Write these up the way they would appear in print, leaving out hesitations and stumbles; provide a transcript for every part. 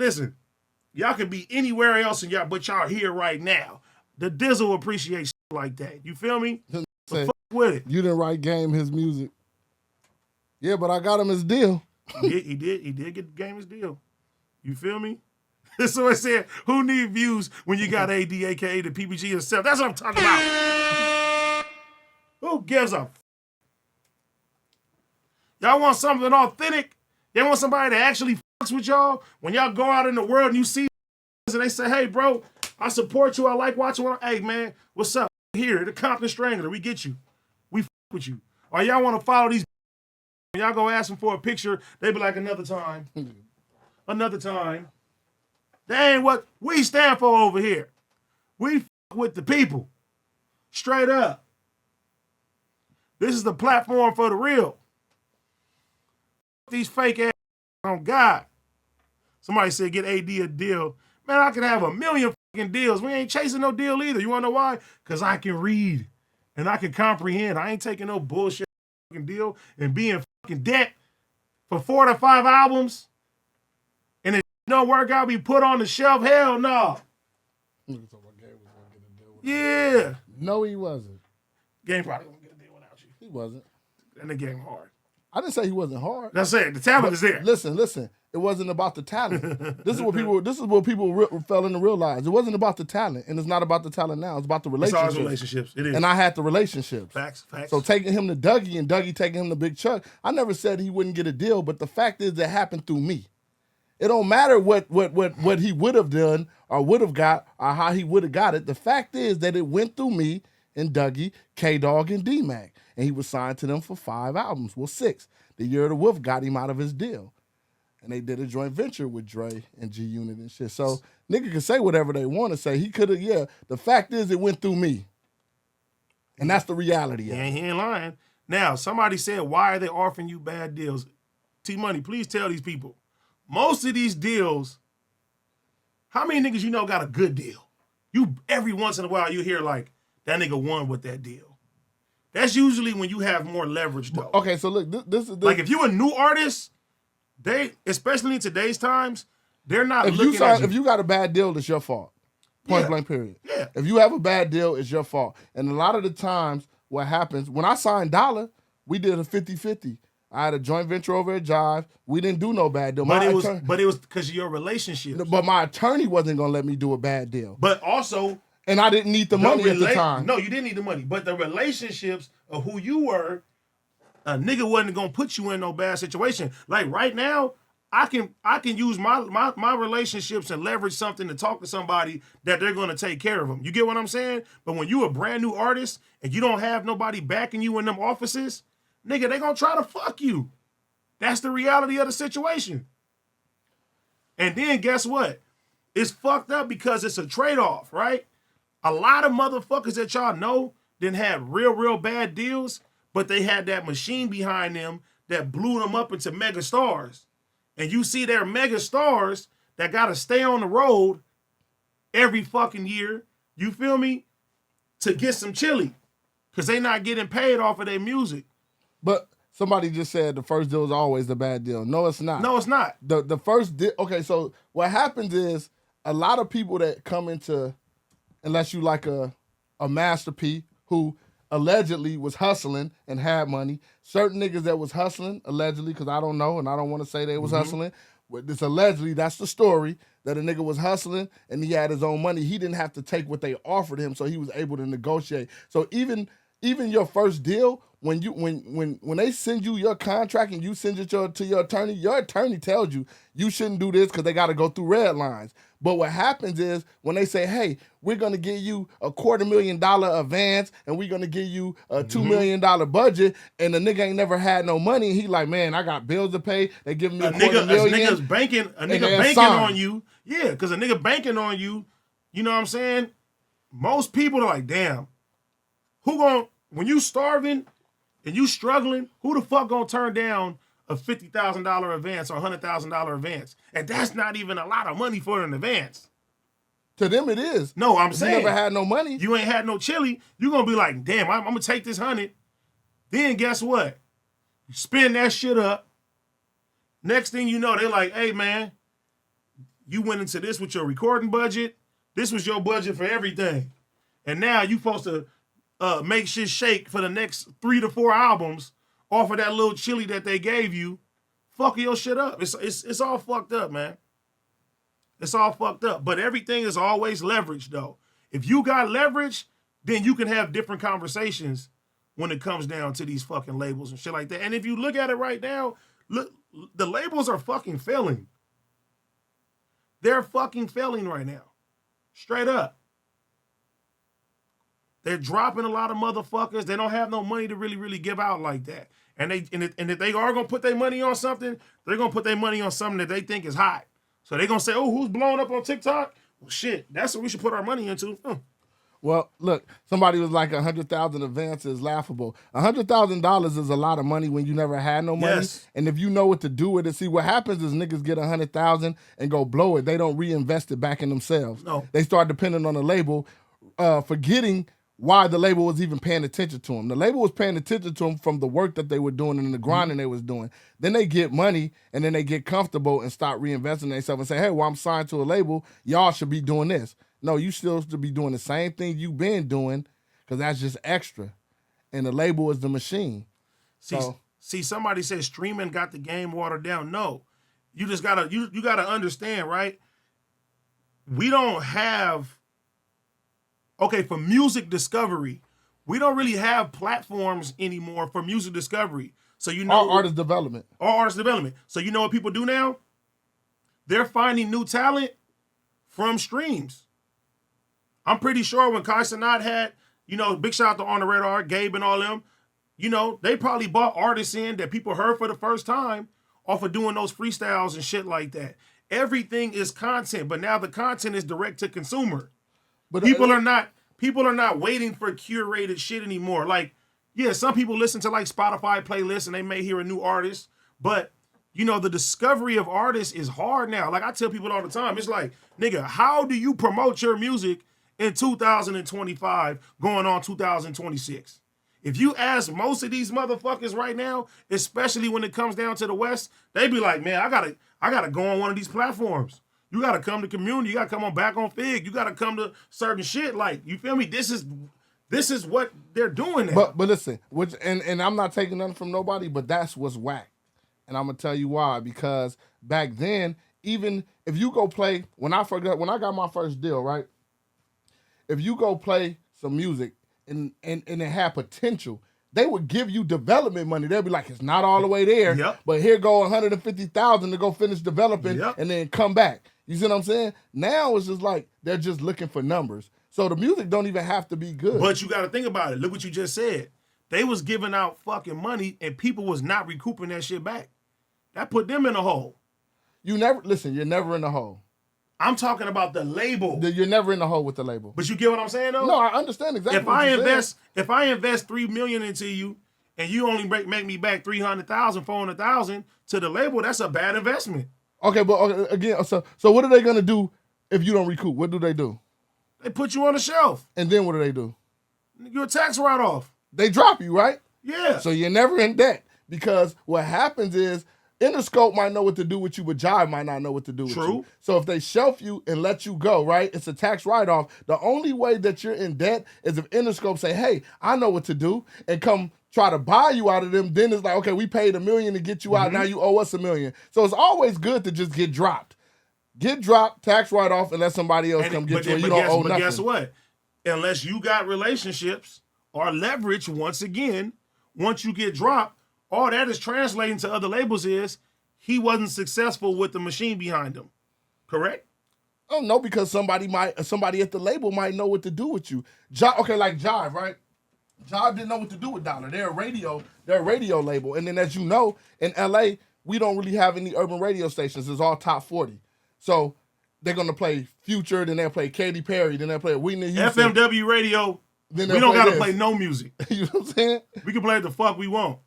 listen, y'all could be anywhere else but y'all here right now. The Dizzle appreciates shit like that. You feel me? Say, fuck with it. You didn't write Game his music. Yeah, but I got him his deal. He did get Game his deal. You feel me? So I said, who need views when you got AD, aka the PBG himself? That's what I'm talking about. Who gives a Y'all want something authentic? Y'all want somebody that actually fucks with y'all? When y'all go out in the world and you see and they say, hey, bro, I support you. I like watching what hey, man, what's up? Here, the Compton Strangler, we get you. We fuck with you. Or y'all want to follow these when y'all go ask them for a picture, they be like, another time. Another time. That ain't what we stand for over here. We fuck with the people. Straight up. This is the platform for the real. These fake ass on God. Somebody said get AD a deal. Man, I could have a million fucking deals. We ain't chasing no deal either. You wanna know why? Because I can read and I can comprehend. I ain't taking no bullshit fucking deal and be in fucking debt for 4 to 5 albums and it don't work out, be put on the shelf. Hell no. Yeah. No, he wasn't. Game probably gonna get a deal without you. He wasn't. And the game hard. I didn't say he wasn't hard. That's it. The talent is there. Listen. It wasn't about the talent. This is what people fell in to realize. It wasn't about the talent, and it's not about the talent now. It's about the relationships. It's all relationships. It is. And I had the relationships. Facts. So taking him to Dougie and Dougie taking him to Big Chuck, I never said he wouldn't get a deal, but the fact is it happened through me. It don't matter what he would have done or would have got or how he would have got it. The fact is that it went through me and Dougie, K-Dog, and D-Mac. And he was signed to them for 5 albums. Well, 6. The Year of the Wolf got him out of his deal. And they did a joint venture with Dre and G-Unit and shit. So nigga can say whatever they want to say. He could have, yeah. The fact is it went through me. And that's the reality of it. He ain't lying. Now, somebody said, why are they offering you bad deals? T-Money, please tell these people. Most of these deals, how many niggas you know got a good deal? You every once in a while you hear like, that nigga won with that deal. That's usually when you have more leverage, though. Okay, so look, this is like if you a new artist, they, especially in today's times, they're not looking at you. If you got a bad deal, it's your fault. Point blank, period. Yeah. If you have a bad deal, it's your fault. And a lot of the times, what happens, when I signed Dollar, we did a 50-50. I had a joint venture over at Jive. We didn't do no bad deal. But it was because of your relationship. But my attorney wasn't going to let me do a bad deal. But also... And I didn't need the money at the time. No, you didn't need the money. But the relationships of who you were, a nigga wasn't gonna put you in no bad situation. Like right now, I can use my relationships and leverage something to talk to somebody that they're gonna take care of them. You get what I'm saying? But when you a brand new artist and you don't have nobody backing you in them offices, nigga, they gonna try to fuck you. That's the reality of the situation. And then guess what? It's fucked up because it's a trade-off, right? A lot of motherfuckers that y'all know didn't have real bad deals, but they had that machine behind them that blew them up into mega stars. And you see their mega stars that got to stay on the road every fucking year, you feel me, to get some chili because they not getting paid off of their music. But somebody just said the first deal is always the bad deal. No, it's not. No, it's not. The first deal, okay, so what happens is a lot of people that come into... Unless you like a Master P who allegedly was hustling and had money. Certain niggas that was hustling, allegedly, because I don't know and I don't want to say they was hustling. This allegedly, that's the story, that a nigga was hustling and he had his own money. He didn't have to take what they offered him, so he was able to negotiate. So even your first deal, when they send you your contract and you send it to your attorney tells you shouldn't do this because they got to go through red lines. But what happens is when they say, hey, we're going to give you a $250,000 advance and we're going to give you a $2 million budget, and the nigga ain't never had no money, and he like, man, I got bills to pay. They giving me a $250,000. A nigga banking on you. Yeah, because a nigga banking on you, you know what I'm saying? Most people are like, damn, when you starving and you struggling, who the fuck gonna turn down a $50,000 advance or $100,000 advance? And that's not even a lot of money for an advance. To them it is. No, I'm saying. You never had no money. You ain't had no chili. You're gonna be like, damn, I'm gonna take this 100. Then guess what? You spend that shit up. Next thing you know, they're like, hey man, You went into this with your recording budget. This was your budget for everything. And now you supposed to make shit shake for the next 3 to 4 albums off of that little chili that they gave you. Fuck your shit up. It's all fucked up, man. It's all fucked up. But everything is always leverage, though. If you got leverage, then you can have different conversations when it comes down to these fucking labels and shit like that. And if you look at it right now, look, the labels are fucking failing. They're fucking failing right now. Straight up. They're dropping a lot of motherfuckers. They don't have no money to really give out like that. And if they are gonna put their money on something, they're gonna put their money on something that they think is hot. So they're gonna say, "Oh, who's blowing up on TikTok? Well, shit, that's what we should put our money into." Well, look, somebody was like 100,000 advance is laughable. $100,000 is a lot of money when you never had no money. Yes. And if you know what to do with it, see what happens is niggas get 100,000 and go blow it. They don't reinvest it back in themselves. No. They start depending on the label, forgetting why the label was even paying attention to them. The label was paying attention to them from the work that they were doing and the grinding they was doing. Then they get money and then they get comfortable and start reinvesting themselves and say, hey, well, I'm signed to a label. Y'all should be doing this. No, you still should be doing the same thing you've been doing because that's just extra. And the label is the machine. See, somebody said streaming got the game watered down. No, you just gotta you gotta understand, right? We don't have for music discovery. We don't really have platforms anymore for music discovery. So artist development. So you know what people do now? They're finding new talent from streams. I'm pretty sure when Kai Cenat had, big shout out to On the Radar, Gabe and all them, they probably bought artists in that people heard for the first time off of doing those freestyles and shit like that. Everything is content, but now the content is direct to consumer. But people are not waiting for curated shit anymore. Like, yeah, some people listen to like Spotify playlists and they may hear a new artist, but the discovery of artists is hard now. Like I tell people all the time, it's like, nigga, how do you promote your music in 2025 going on 2026? If you ask most of these motherfuckers right now, especially when it comes down to the West, they be like, man, I gotta go on one of these platforms. You gotta come to Cuhmunity. You gotta come on back on Fig. You gotta come to certain shit. Like, you feel me? This is what they're doing now. But listen, and I'm not taking nothing from nobody, but that's what's whack. And I'm gonna tell you why. Because back then, even if you go play, when I got my first deal, right? If you go play some music and it had potential, they would give you development money. They'll be like, it's not all the way there, but here go 150,000 to go finish developing and then come back. You see what I'm saying? Now it's just like they're just looking for numbers. So the music don't even have to be good. But you got to think about it. Look what you just said. They was giving out fucking money and people was not recouping that shit back. That put them in a hole. You're never in the hole. I'm talking about the label. You're never in the hole with the label. But you get what I'm saying, though? No, I understand exactly what you're saying. If I invest $3 million into you and you only make me back $300,000, $400,000 to the label, that's a bad investment. Okay, but again, so what are they gonna do if you don't recoup? What do they do? They put you on the shelf. And then what do? You're a tax write-off. They drop you, right? Yeah. So you're never in debt because what happens is Interscope might know what to do with you, but Jive might not know what to do with you. So if they shelf you and let you go, right, it's a tax write-off. The only way that you're in debt is if Interscope say, hey, I know what to do, and come try to buy you out of them. Then it's like, okay, we paid $1 million to get you out. Now you owe us $1 million. So it's always good to just get dropped. Get dropped, tax write-off, and let somebody else come get you. You don't owe nothing. But guess what? Unless you got relationships or leverage, once again, once you get dropped, all that is translating to other labels is he wasn't successful with the machine behind him. Correct? Oh, no, because somebody at the label might know what to do with you. Okay, like Jive, right? Jive didn't know what to do with Dollar. They're a radio label. And then as you know, in LA, we don't really have any urban radio stations. It's all top 40. So they're going to play Future, then they'll play Katy Perry, then they'll play Whitney Houston. FMW radio, we don't got to play no music. You know what I'm saying? We can play the fuck we want.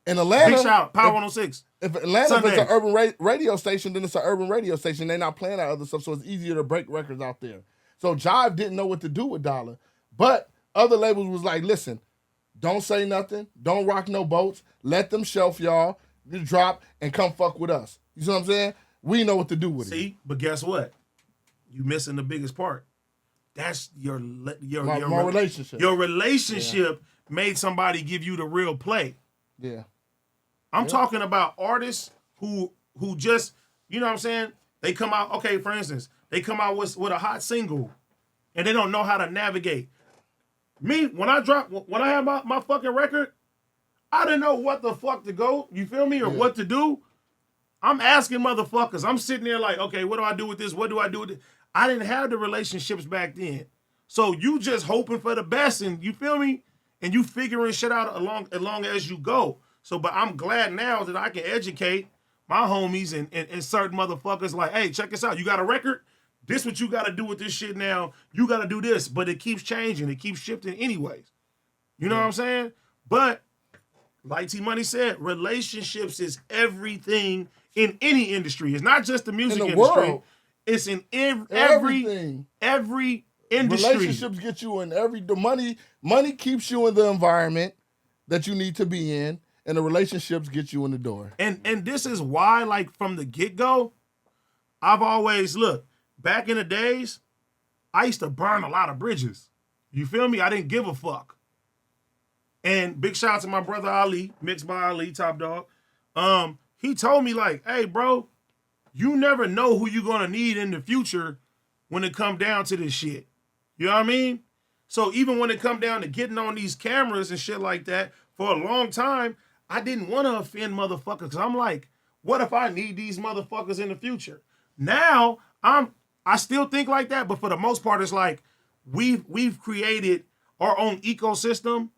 In Atlanta, big shout, Power 106. If Atlanta is an urban radio station, then it's an urban radio station. They're not playing that other stuff, so it's easier to break records out there. So Jive didn't know what to do with Dollar. But other labels was like, listen, don't say nothing. Don't rock no boats. Let them shelf y'all, drop, and come fuck with us. You see what I'm saying? We know what to do with it. See, but guess what? You missing the biggest part. That's your relationship. Your relationship made somebody give you the real play. Yeah. I'm talking about artists who just, you know what I'm saying? They come out, okay, for instance, they come out with a hot single and they don't know how to navigate. Me, when I had my fucking record, I didn't know what the fuck to go, you feel me, or what to do. I'm asking motherfuckers. I'm sitting there like, okay, what do I do with this? What do I do with it? I didn't have the relationships back then. So you just hoping for the best, and you feel me? And you figuring shit out along as you go. So, but I'm glad now that I can educate my homies and certain motherfuckers like, hey, check this out. You got a record? This what you got to do with this shit now. You got to do this. But it keeps changing. It keeps shifting anyways. You know what I'm saying? But like T-Money said, relationships is everything in any industry. It's not just the music industry. World. It's in every industry. Relationships get you in the money keeps you in the environment that you need to be in, and the relationships get you in the door. And this is why, like, from the get-go, I've always, look, back in the days, I used to burn a lot of bridges. You feel me? I didn't give a fuck. And big shout out to my brother Ali, Mixed by Ali, Top Dog. He told me, like, hey, bro, you never know who you're gonna need in the future when it come down to this shit. You know what I mean? So even when it come down to getting on these cameras and shit like that, for a long time, I didn't want to offend motherfuckers. Cause I'm like, what if I need these motherfuckers in the future? Now, I still think like that, but for the most part, it's like we've created our own ecosystem,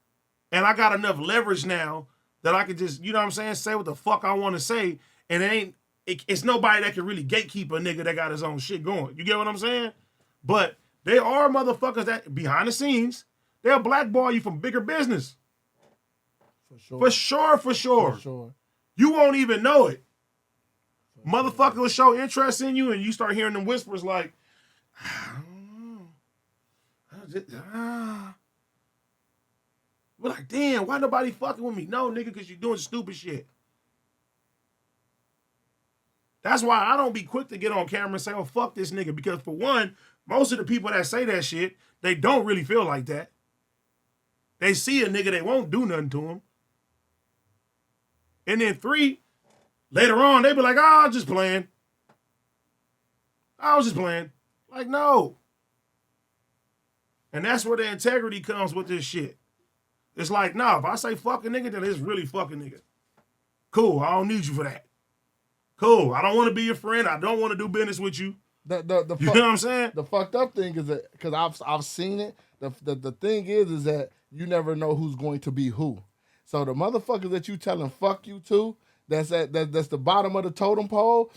and I got enough leverage now that I can just, you know what I'm saying, say what the fuck I want to say, and it's nobody that can really gatekeep a nigga that got his own shit going. You get what I'm saying? But there are motherfuckers that, behind the scenes, they'll blackball you from bigger business. For sure. You won't even know it. Motherfucker will show interest in you, and you start hearing them whispers like, I don't know. We're like, damn, why nobody fucking with me? No, nigga, because you're doing stupid shit. That's why I don't be quick to get on camera and say, oh, fuck this nigga. Because for one, most of the people that say that shit, they don't really feel like that. They see a nigga, they won't do nothing to him. And then three, later on, they be like, oh, I was just playing. Like, no. And that's where the integrity comes with this shit. It's like, nah, if I say fuck a nigga, then it's really fuck a nigga. Cool, I don't need you for that. Cool, I don't want to be your friend. I don't want to do business with you. You know what I'm saying? The fucked up thing is that, because I've seen it, the thing is that you never know who's going to be who. So the motherfuckers that you telling fuck you to, that's the bottom of the totem pole,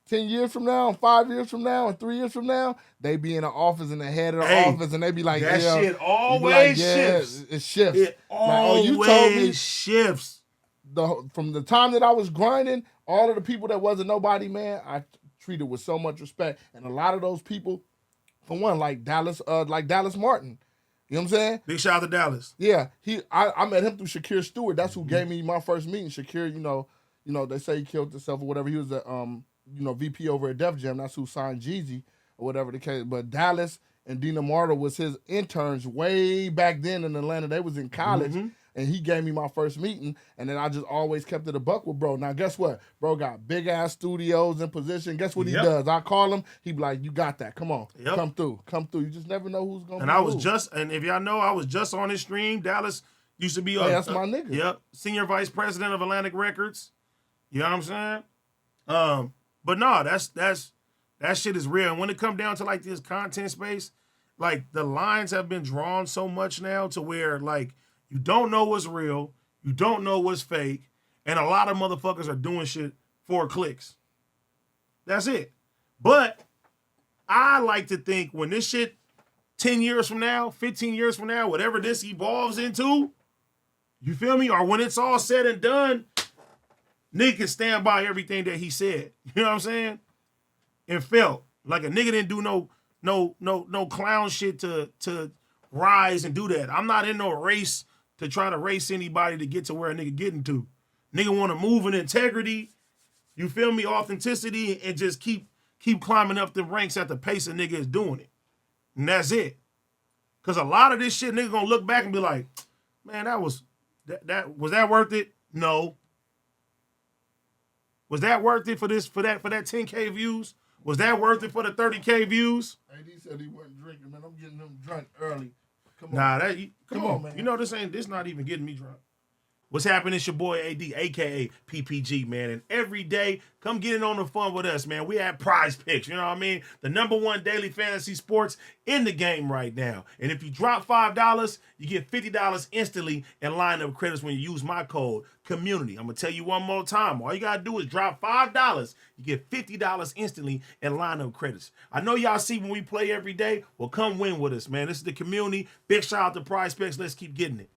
10 years from now, 5 years from now, and 3 years from now, they be in the office and the head of the office, and they be like, that shit always shifts. It shifts. It always you told me shifts. From the time that I was grinding, all of the people that wasn't nobody, man, I treated with so much respect. And a lot of those people, for one, like Dallas Martin. You know what I'm saying? Big shout out to Dallas. Yeah. I met him through Shakir Stewart. That's who gave me my first meeting. Shakir, you know, they say he killed himself or whatever. He was a VP over at Def Jam. That's who signed Jeezy or whatever the case. But Dallas and Dina Marta was his interns way back then in Atlanta. They was in college. Mm-hmm. And he gave me my first meeting, and then I just always kept it a buck with bro. Now, guess what? Bro got big-ass studios in position. Guess what he does? I call him. He be like, you got that. Come on. Come through. You just never know who's going to be And if y'all know, I was just on his stream. Dallas used to be that's my nigga. Yep. Senior Vice President of Atlantic Records. You know what I'm saying? But no, that shit is real. And when it come down to, like, this content space, like, the lines have been drawn so much now to where, like, you don't know what's real. You don't know what's fake. And a lot of motherfuckers are doing shit for clicks. That's it. But I like to think when this shit 10 years from now, 15 years from now, whatever this evolves into, you feel me? Or when it's all said and done, nigga can stand by everything that he said. You know what I'm saying? And felt like a nigga didn't do no clown shit to rise and do that. I'm not in no race to try to race anybody to get to where a nigga getting to. Nigga want to move in integrity. You feel me? Authenticity and just keep climbing up the ranks at the pace a nigga is doing it. And that's it. Cause a lot of this shit, nigga gonna look back and be like, man, was that worth it? No. Was that worth it for that 10K views? Was that worth it for the 30K views? AD said he wasn't drinking, man. I'm getting him drunk early. Come on. Come on, man. You know this not even getting me drunk. What's happening? It's your boy AD, aka PPG, man. And every day, come get in on the fun with us, man. We have Prize Picks, you know what I mean? The #1 daily fantasy sports in the game right now. And if you drop $5, you get $50 instantly in lineup credits when you use my code Cuhmunity. I'm gonna tell you one more time. All you gotta do is drop $5. You get $50 instantly in lineup credits. I know y'all see when we play every day. Well, come win with us, man. This is the Cuhmunity. Big shout out to Prize Picks. Let's keep getting it.